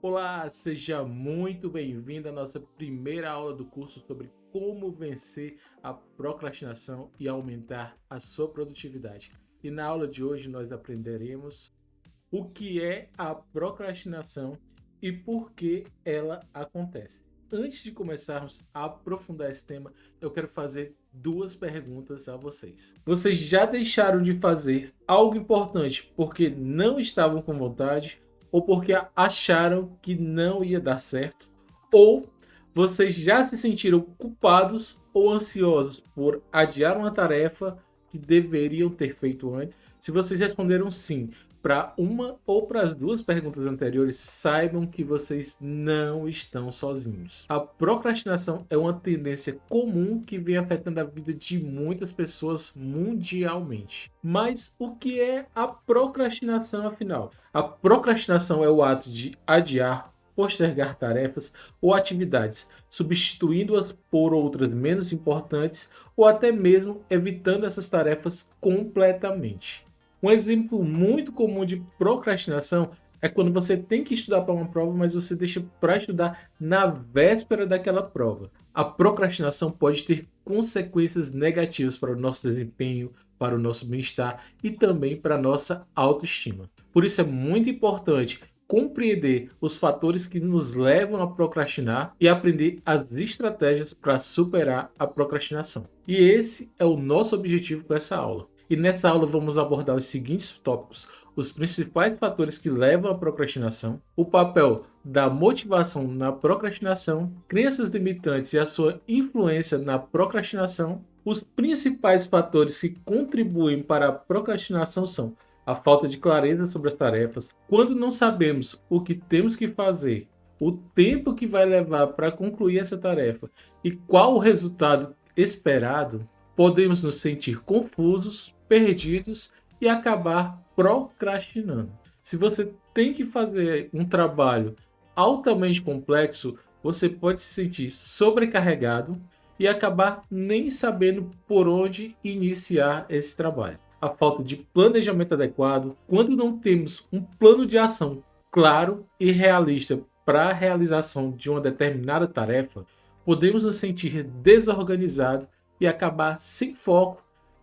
Olá, seja muito bem-vindo à nossa primeira aula do curso sobre como vencer a procrastinação e aumentar a sua produtividade. E na aula de hoje nós aprenderemos o que é a procrastinação e por que ela acontece. Antes de começarmos a aprofundar esse tema, eu quero fazer duas perguntas a vocês. Vocês já deixaram de fazer algo importante porque não estavam com vontade ou porque acharam que não ia dar certo? Ou vocês já se sentiram culpados ou ansiosos por adiar uma tarefa que deveriam ter feito antes? Se vocês responderam sim para uma ou para as duas perguntas anteriores, saibam que vocês não estão sozinhos. A procrastinação é uma tendência comum que vem afetando a vida de muitas pessoas mundialmente. Mas o que é a procrastinação, afinal? A procrastinação é o ato de adiar, postergar tarefas ou atividades, substituindo-as por outras menos importantes ou até mesmo evitando essas tarefas completamente. Um exemplo muito comum de procrastinação é quando você tem que estudar para uma prova, mas você deixa para estudar na véspera daquela prova. A procrastinação pode ter consequências negativas para o nosso desempenho, para o nosso bem-estar e também para a nossa autoestima. Por isso é muito importante compreender os fatores que nos levam a procrastinar e aprender as estratégias para superar a procrastinação. E esse é o nosso objetivo com essa aula. E nessa aula vamos abordar os seguintes tópicos: os principais fatores que levam à procrastinação, o papel da motivação na procrastinação, crenças limitantes e a sua influência na procrastinação. Os principais fatores que contribuem para a procrastinação são a falta de clareza sobre as tarefas, quando não sabemos o que temos que fazer, o tempo que vai levar para concluir essa tarefa e qual o resultado esperado, podemos nos sentir confusos, perdidos e acabar procrastinando. Se você tem que fazer um trabalho altamente complexo, você pode se sentir sobrecarregado e acabar nem sabendo por onde iniciar esse trabalho. A falta de planejamento adequado, quando não temos um plano de ação claro e realista para a realização de uma determinada tarefa, podemos nos sentir desorganizados e acabar sem foco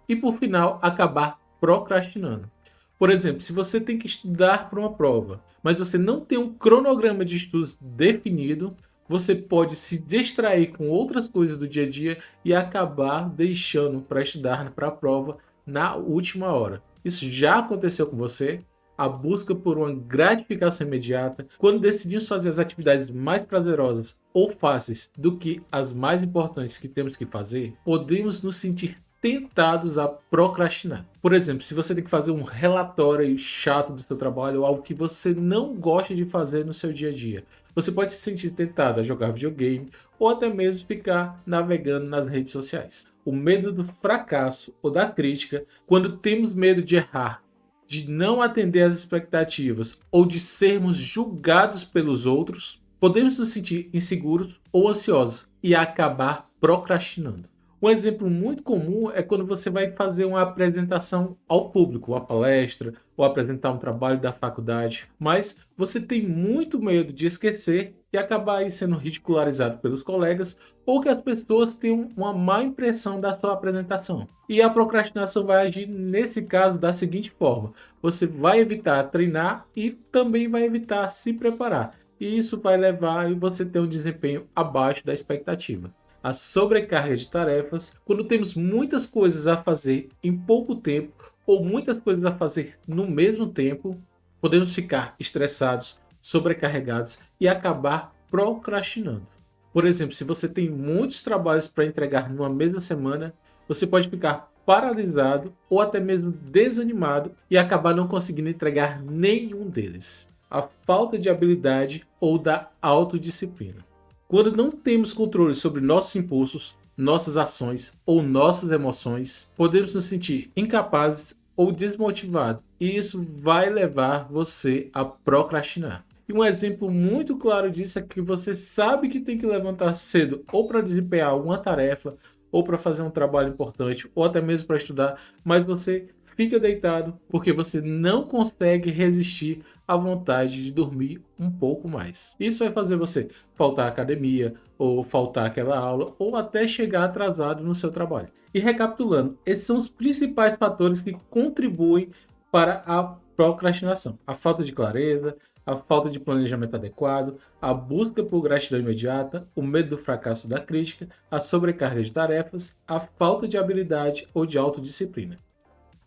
e, por final, acabar procrastinando. Por exemplo, se você tem que estudar para uma prova, mas você não tem um cronograma de estudos definido, você pode se distrair com outras coisas do dia a dia e acabar deixando para estudar para a prova na última hora. Isso já aconteceu com você? A busca por uma gratificação imediata, quando decidimos fazer as atividades mais prazerosas ou fáceis do que as mais importantes que temos que fazer, podemos nos sentir tentados a procrastinar. Por exemplo, se você tem que fazer um relatório chato do seu trabalho ou algo que você não gosta de fazer no seu dia a dia, você pode se sentir tentado a jogar videogame ou até mesmo ficar navegando nas redes sociais. O medo do fracasso ou da crítica, quando temos medo de errar, de não atender às expectativas ou de sermos julgados pelos outros, podemos nos sentir inseguros ou ansiosos e acabar procrastinando. Um exemplo muito comum é quando você vai fazer uma apresentação ao público, uma palestra ou apresentar um trabalho da faculdade, mas você tem muito medo de esquecer e acabar aí sendo ridicularizado pelos colegas ou que as pessoas tenham uma má impressão da sua apresentação. E a procrastinação vai agir nesse caso da seguinte forma: você vai evitar treinar e também vai evitar se preparar. E isso vai levar a você ter um desempenho abaixo da expectativa. A sobrecarga de tarefas, quando temos muitas coisas a fazer em pouco tempo ou muitas coisas a fazer no mesmo tempo, podemos ficar estressados, sobrecarregados e acabar procrastinando. Por exemplo, se você tem muitos trabalhos para entregar numa mesma semana, você pode ficar paralisado ou até mesmo desanimado e acabar não conseguindo entregar nenhum deles. A falta de habilidade ou da autodisciplina. Quando não temos controle sobre nossos impulsos, nossas ações ou nossas emoções, podemos nos sentir incapazes ou desmotivados, e isso vai levar você a procrastinar. E um exemplo muito claro disso é que você sabe que tem que levantar cedo ou para desempenhar alguma tarefa, ou para fazer um trabalho importante, ou até mesmo para estudar, mas você fica deitado porque você não consegue resistir a vontade de dormir um pouco mais. Isso vai fazer você faltar à academia, ou faltar àquela aula, ou até chegar atrasado no seu trabalho. E recapitulando, esses são os principais fatores que contribuem para a procrastinação: a falta de clareza, a falta de planejamento adequado, a busca por gratidão imediata, o medo do fracasso da crítica, a sobrecarga de tarefas, a falta de habilidade ou de autodisciplina.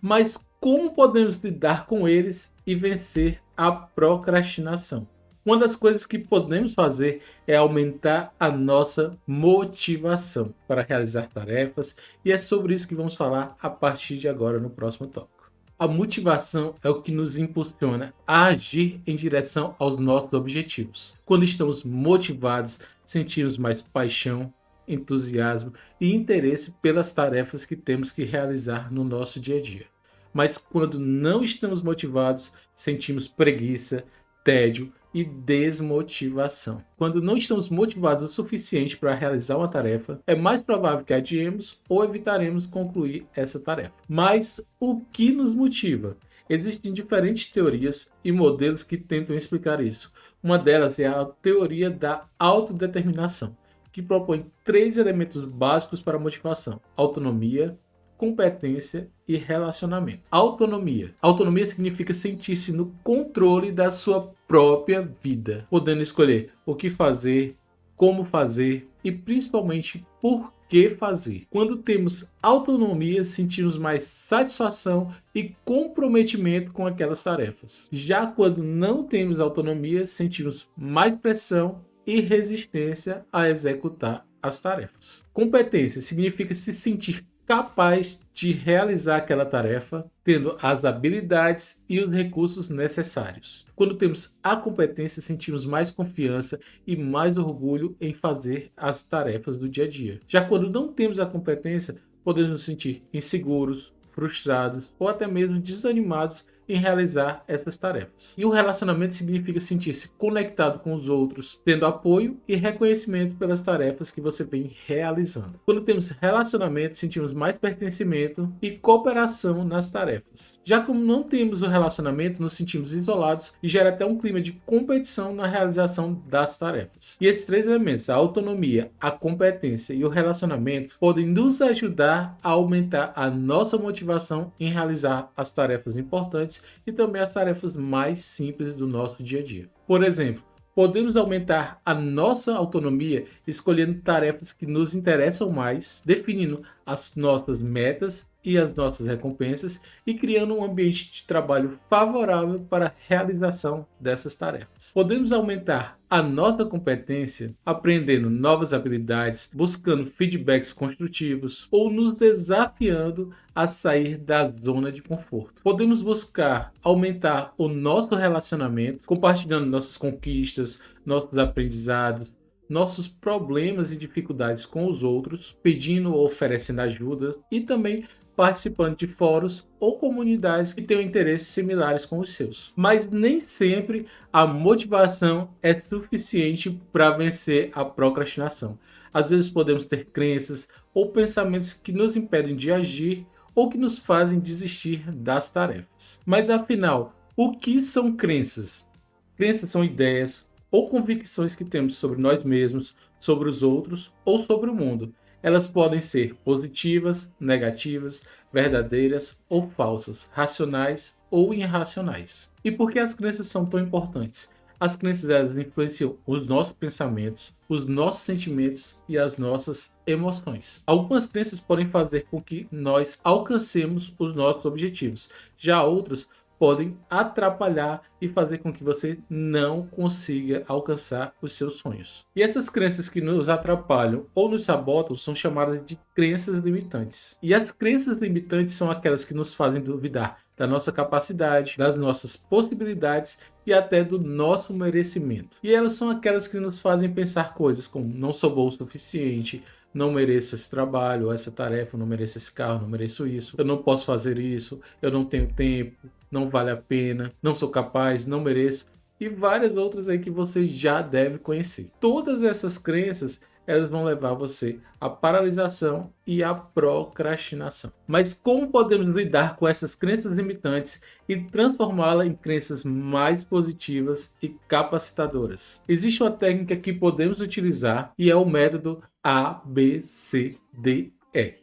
Mas como podemos lidar com eles e vencer a procrastinação? Uma das coisas que podemos fazer é aumentar a nossa motivação para realizar tarefas, e é sobre isso que vamos falar a partir de agora no próximo tópico. A motivação é o que nos impulsiona a agir em direção aos nossos objetivos. Quando estamos motivados, sentimos mais paixão, entusiasmo e interesse pelas tarefas que temos que realizar no nosso dia a dia. Mas quando não estamos motivados, sentimos preguiça, tédio e desmotivação. Quando não estamos motivados o suficiente para realizar uma tarefa, é mais provável que adiemos ou evitaremos concluir essa tarefa. Mas o que nos motiva? Existem diferentes teorias e modelos que tentam explicar isso. Uma delas é a teoria da autodeterminação, que propõe 3 elementos básicos para a motivação: autonomia, competência e relacionamento. Autonomia. Autonomia significa sentir-se no controle da sua própria vida, podendo escolher o que fazer, como fazer e principalmente por que fazer. Quando temos autonomia, sentimos mais satisfação e comprometimento com aquelas tarefas. Já quando não temos autonomia, sentimos mais pressão e resistência a executar as tarefas. Competência significa se sentir capaz de realizar aquela tarefa, tendo as habilidades e os recursos necessários. Quando temos a competência, sentimos mais confiança e mais orgulho em fazer as tarefas do dia a dia. Já quando não temos a competência, podemos nos sentir inseguros, frustrados ou até mesmo desanimados em realizar essas tarefas. E o relacionamento significa sentir-se conectado com os outros, tendo apoio e reconhecimento pelas tarefas que você vem realizando. Quando temos relacionamento, sentimos mais pertencimento e cooperação nas tarefas. Já como não temos o relacionamento, nos sentimos isolados e gera até um clima de competição na realização das tarefas. E esses 3 elementos, a autonomia, a competência e o relacionamento, podem nos ajudar a aumentar a nossa motivação em realizar as tarefas importantes e também as tarefas mais simples do nosso dia a dia. Por exemplo, podemos aumentar a nossa autonomia escolhendo tarefas que nos interessam mais, definindo as nossas metas e as nossas recompensas e criando um ambiente de trabalho favorável para a realização dessas tarefas. Podemos aumentar a nossa competência aprendendo novas habilidades, buscando feedbacks construtivos ou nos desafiando a sair da zona de conforto. Podemos buscar aumentar o nosso relacionamento, compartilhando nossas conquistas, nossos aprendizados, nossos problemas e dificuldades com os outros, pedindo ou oferecendo ajuda e também participando de fóruns ou comunidades que tenham interesses similares com os seus. Mas nem sempre a motivação é suficiente para vencer a procrastinação. Às vezes podemos ter crenças ou pensamentos que nos impedem de agir ou que nos fazem desistir das tarefas. Mas afinal, o que são crenças? Crenças são ideias ou convicções que temos sobre nós mesmos, sobre os outros ou sobre o mundo. Elas podem ser positivas, negativas, verdadeiras ou falsas, racionais ou irracionais. E por que as crenças são tão importantes? As crenças, elas influenciam os nossos pensamentos, os nossos sentimentos e as nossas emoções. Algumas crenças podem fazer com que nós alcancemos os nossos objetivos. Já outras podem atrapalhar e fazer com que você não consiga alcançar os seus sonhos. E essas crenças que nos atrapalham ou nos sabotam são chamadas de crenças limitantes. E as crenças limitantes são aquelas que nos fazem duvidar da nossa capacidade, das nossas possibilidades e até do nosso merecimento. E elas são aquelas que nos fazem pensar coisas como: não sou bom o suficiente, não mereço esse trabalho, essa tarefa, não mereço esse carro, não mereço isso, eu não posso fazer isso, eu não tenho tempo, não vale a pena, não sou capaz, não mereço, e várias outras aí que você já deve conhecer. Todas essas crenças, elas vão levar você à paralisação e à procrastinação. Mas como podemos lidar com essas crenças limitantes e transformá-las em crenças mais positivas e capacitadoras? Existe uma técnica que podemos utilizar e é o método ABCDE.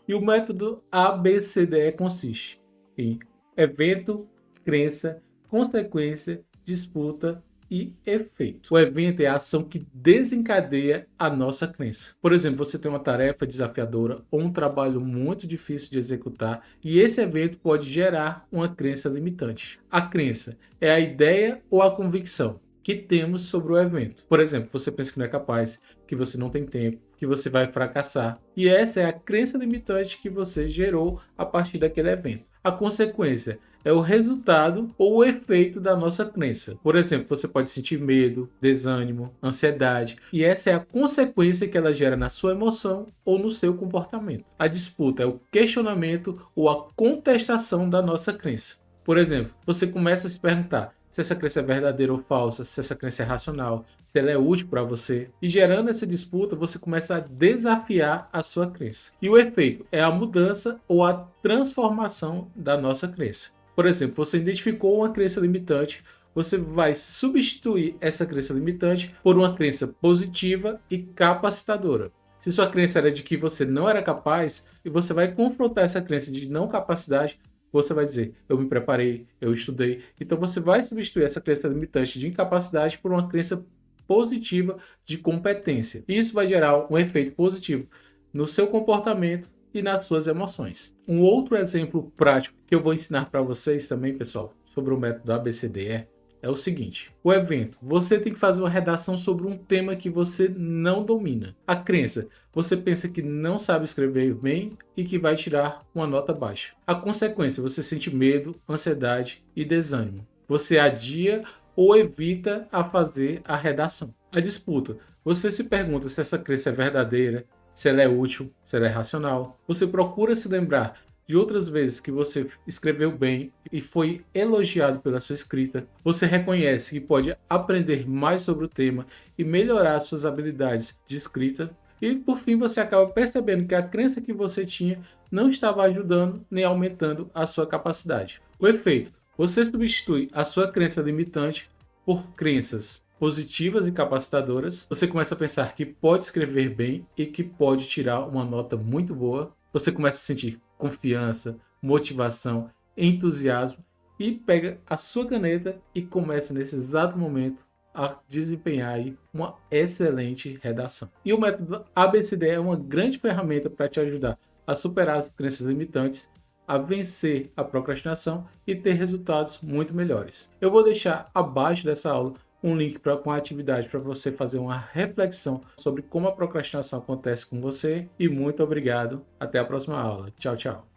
E o método ABCDE consiste em evento, crença, consequência, disputa e efeito. O evento é a ação que desencadeia a nossa crença. Por exemplo, você tem uma tarefa desafiadora ou um trabalho muito difícil de executar e esse evento pode gerar uma crença limitante. A crença é a ideia ou a convicção que temos sobre o evento. Por exemplo, você pensa que não é capaz, que você não tem tempo, que você vai fracassar. E essa é a crença limitante que você gerou a partir daquele evento. A consequência é o resultado ou o efeito da nossa crença. Por exemplo, você pode sentir medo, desânimo, ansiedade, e essa é a consequência que ela gera na sua emoção ou no seu comportamento. A disputa é o questionamento ou a contestação da nossa crença. Por exemplo, você começa a se perguntar se essa crença é verdadeira ou falsa, se essa crença é racional, se ela é útil para você. E gerando essa disputa, você começa a desafiar a sua crença. E o efeito é a mudança ou a transformação da nossa crença. Por exemplo, você identificou uma crença limitante, você vai substituir essa crença limitante por uma crença positiva e capacitadora. Se sua crença era de que você não era capaz, e você vai confrontar essa crença de não capacidade, você vai dizer, eu me preparei, eu estudei. Então você vai substituir essa crença limitante de incapacidade por uma crença positiva de competência. E isso vai gerar um efeito positivo no seu comportamento e nas suas emoções. Um outro exemplo prático que eu vou ensinar para vocês também, pessoal, sobre o método ABCDE é o seguinte: o evento, você tem que fazer uma redação sobre um tema que você não domina. A crença, você pensa que não sabe escrever bem e que vai tirar uma nota baixa. A consequência, você sente medo, ansiedade e desânimo. Você adia ou evita a fazer a redação. A disputa, você se pergunta se essa crença é verdadeira, se ela é útil, se ela é racional. Você procura se lembrar de outras vezes que você escreveu bem e foi elogiado pela sua escrita. Você reconhece que pode aprender mais sobre o tema e melhorar suas habilidades de escrita. E por fim você acaba percebendo que a crença que você tinha não estava ajudando nem aumentando a sua capacidade. O efeito: você substitui a sua crença limitante por crenças positivas e capacitadoras. Você começa a pensar que pode escrever bem e que pode tirar uma nota muito boa. Você começa a sentir confiança, motivação, entusiasmo e pega a sua caneta e começa nesse exato momento a desempenhar aí uma excelente redação. E o método ABCD é uma grande ferramenta para te ajudar a superar as crenças limitantes, a vencer a procrastinação e ter resultados muito melhores. Eu vou deixar abaixo dessa aula um link com a atividade para você fazer uma reflexão sobre como a procrastinação acontece com você. E muito obrigado. Até a próxima aula. Tchau, tchau.